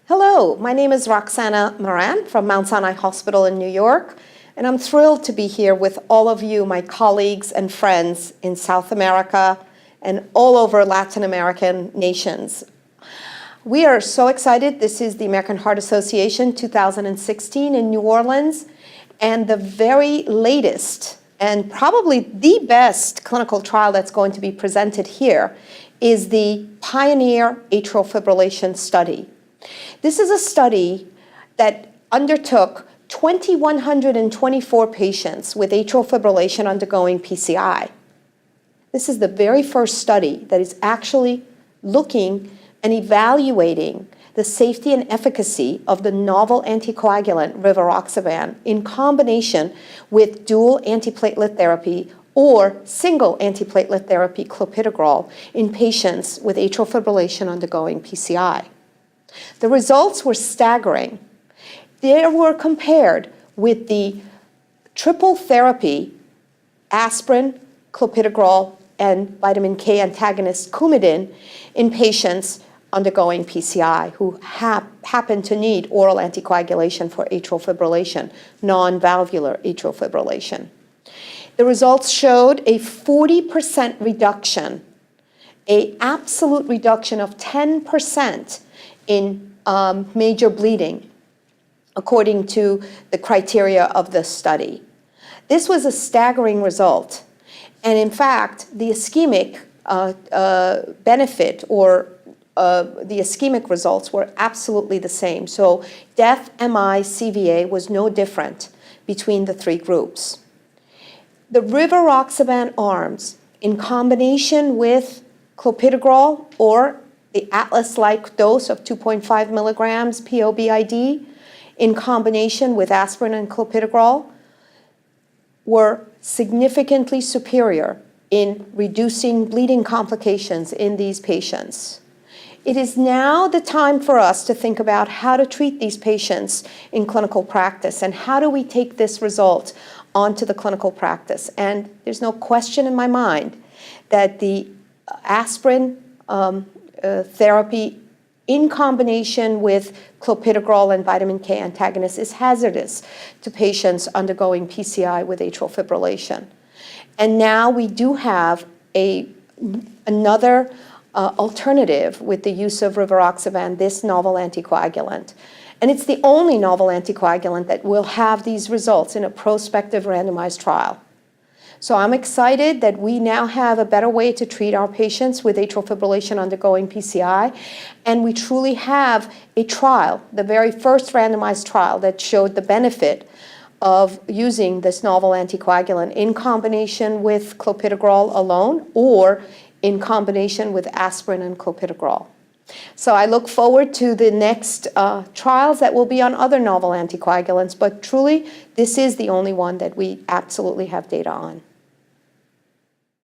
Hello, my name is Roxana Mehran from Mount Sinaí Hospital in New York, and I'm thrilled to be here with all of you, my colleagues and friends in South America and all over Latin American nations. We are so excited. This is the American Heart Association 2016 in New Orleans, and the very latest and probably the best clinical trial that's going to be presented here is the Pioneer Atrial Fibrillation Study. This is a study that undertook 2,124 patients with atrial fibrillation undergoing PCI. This is the very first study that is actually looking and evaluating the safety and efficacy of the novel anticoagulant rivaroxaban in combination with dual antiplatelet therapy or single antiplatelet therapy clopidogrel in patients with atrial fibrillation undergoing PCI. The results were staggering. They were compared with the triple therapy, aspirin, clopidogrel, and vitamin K antagonist Coumadin in patients undergoing PCI who happen to need oral anticoagulation for atrial fibrillation, non-valvular atrial fibrillation. The results showed a 40% reduction, an absolute reduction of 10% in major bleeding, according to the criteria of the study. This was a staggering result. And in fact, the ischemic benefit or the ischemic results were absolutely the same. So death, MI, CVA was no different between the three groups. The rivaroxaban arms, in combination with clopidogrel or the Atlas-like dose of 2.5 milligrams POBID in combination with aspirin and clopidogrel were significantly superior in reducing bleeding complications in these patients. It is now the time for us to think about how to treat these patients in clinical practice and how do we take this result onto the clinical practice. And there's no question in my mind that the aspirin therapy in combination with clopidogrel and vitamin K antagonist is hazardous to patients undergoing PCI with atrial fibrillation. And now we do have another alternative with the use of rivaroxaban, this novel anticoagulant. And it's the only novel anticoagulant that will have these results in a prospective randomized trial. So I'm excited that we now have a better way to treat our patients with atrial fibrillation undergoing PCI, and we truly have a trial, the very first randomized trial that showed the benefit of using this novel anticoagulant in combination with clopidogrel alone or in combination with aspirin and clopidogrel. So I look forward to the next trials that will be on other novel anticoagulants, but truly this is the only one that we absolutely have data on.